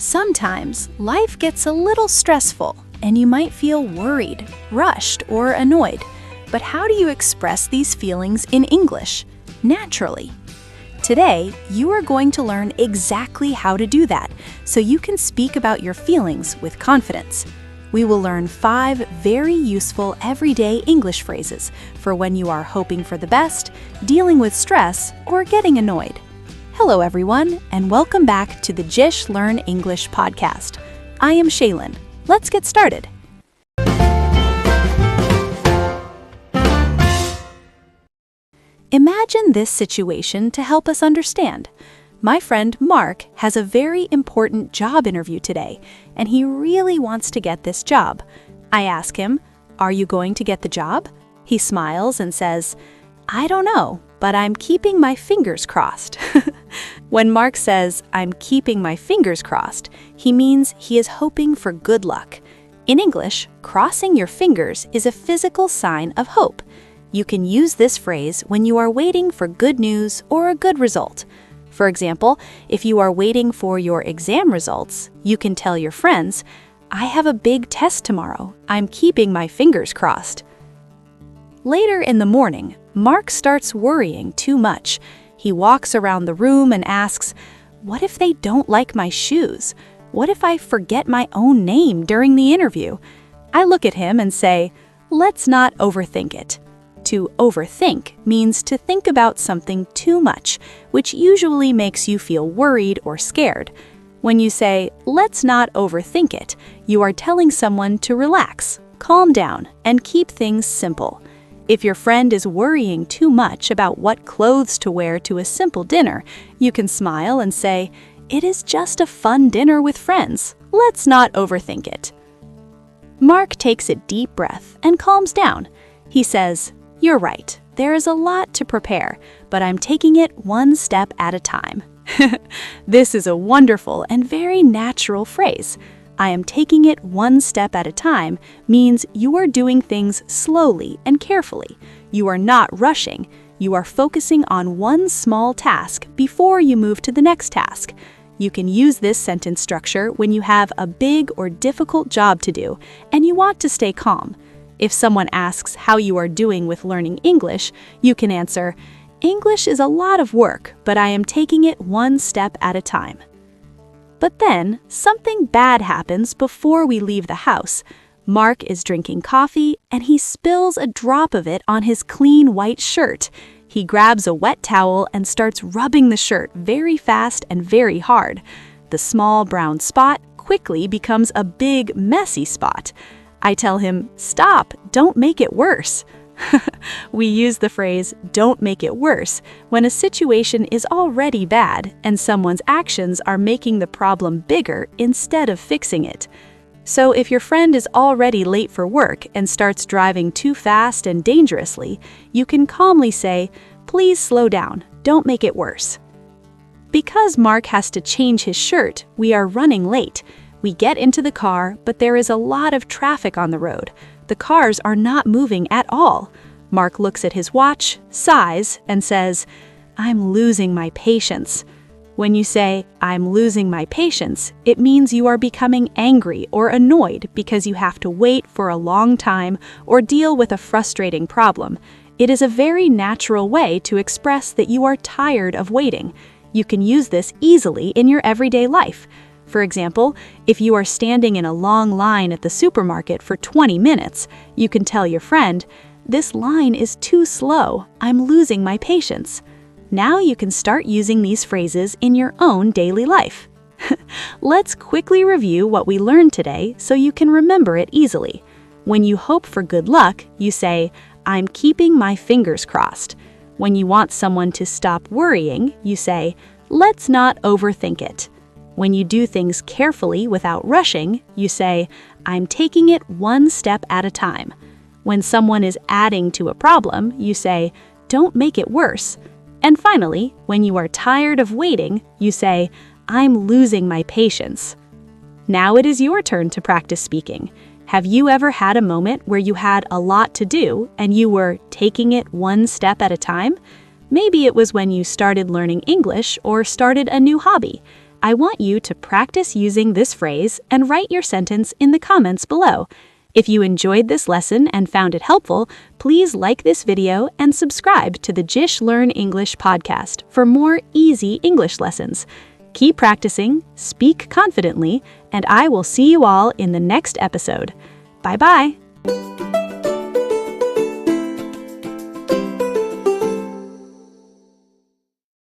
Sometimes life gets a little stressful and you might feel worried, rushed, or annoyed. But how do you express these feelings in English? Naturally. Today, you are going to learn exactly how to do that so you can speak about your feelings with confidence. We will learn 5 very useful everyday English phrases for when you are hoping for the best, dealing with stress, or getting annoyed. Hello everyone, and welcome back to the JISH Learn English Podcast. I am Shaylin. Let's get started. Imagine this situation to help us understand. My friend Mark has a very important job interview today, and he really wants to get this job. I ask him, "Are you going to get the job?" He smiles and says, "I don't know, but I'm keeping my fingers crossed." When Mark says, "I'm keeping my fingers crossed," he means he is hoping for good luck. In English, crossing your fingers is a physical sign of hope. You can use this phrase when you are waiting for good news or a good result. For example, if you are waiting for your exam results, you can tell your friends, "I have a big test tomorrow. I'm keeping my fingers crossed." Later in the morning, Mark starts worrying too much. He walks around the room and asks, "What if they don't like my shoes? What if I forget my own name during the interview?" I look at him and say, "Let's not overthink it." To overthink means to think about something too much, which usually makes you feel worried or scared. When you say, "Let's not overthink it," you are telling someone to relax, calm down, and keep things simple. If your friend is worrying too much about what clothes to wear to a simple dinner, you can smile and say, "It is just a fun dinner with friends. Let's not overthink it." Mark takes a deep breath and calms down. He says, "You're right. There is a lot to prepare, but I'm taking it one step at a time." This is a wonderful and very natural phrase. "I am taking it one step at a time" means you are doing things slowly and carefully. You are not rushing. You are focusing on one small task before you move to the next task. You can use this sentence structure when you have a big or difficult job to do and you want to stay calm. If someone asks how you are doing with learning English, you can answer, "English is a lot of work, but I am taking it one step at a time." But then, something bad happens before we leave the house. Mark is drinking coffee, and he spills a drop of it on his clean white shirt. He grabs a wet towel and starts rubbing the shirt very fast and very hard. The small brown spot quickly becomes a big, messy spot. I tell him, "Stop, don't make it worse." We use the phrase, "don't make it worse," when a situation is already bad and someone's actions are making the problem bigger instead of fixing it. So if your friend is already late for work and starts driving too fast and dangerously, you can calmly say, "Please slow down, don't make it worse." Because Mark has to change his shirt, we are running late. We get into the car, but there is a lot of traffic on the road. The cars are not moving at all. Mark looks at his watch, sighs, and says, "I'm losing my patience." When you say, "I'm losing my patience," it means you are becoming angry or annoyed because you have to wait for a long time or deal with a frustrating problem. It is a very natural way to express that you are tired of waiting. You can use this easily in your everyday life. For example, if you are standing in a long line at the supermarket for 20 minutes, you can tell your friend, "This line is too slow. I'm losing my patience." Now you can start using these phrases in your own daily life. Let's quickly review what we learned today so you can remember it easily. When you hope for good luck, you say, "I'm keeping my fingers crossed." When you want someone to stop worrying, you say, "Let's not overthink it." When you do things carefully without rushing, you say, "I'm taking it one step at a time." When someone is adding to a problem, you say, "Don't make it worse." And finally, when you are tired of waiting, you say, "I'm losing my patience." Now it is your turn to practice speaking. Have you ever had a moment where you had a lot to do and you were taking it one step at a time? Maybe it was when you started learning English or started a new hobby. I want you to practice using this phrase and write your sentence in the comments below. If you enjoyed this lesson and found it helpful, please like this video and subscribe to the JISH Learn English podcast for more easy English lessons. Keep practicing, speak confidently, and I will see you all in the next episode. Bye-bye!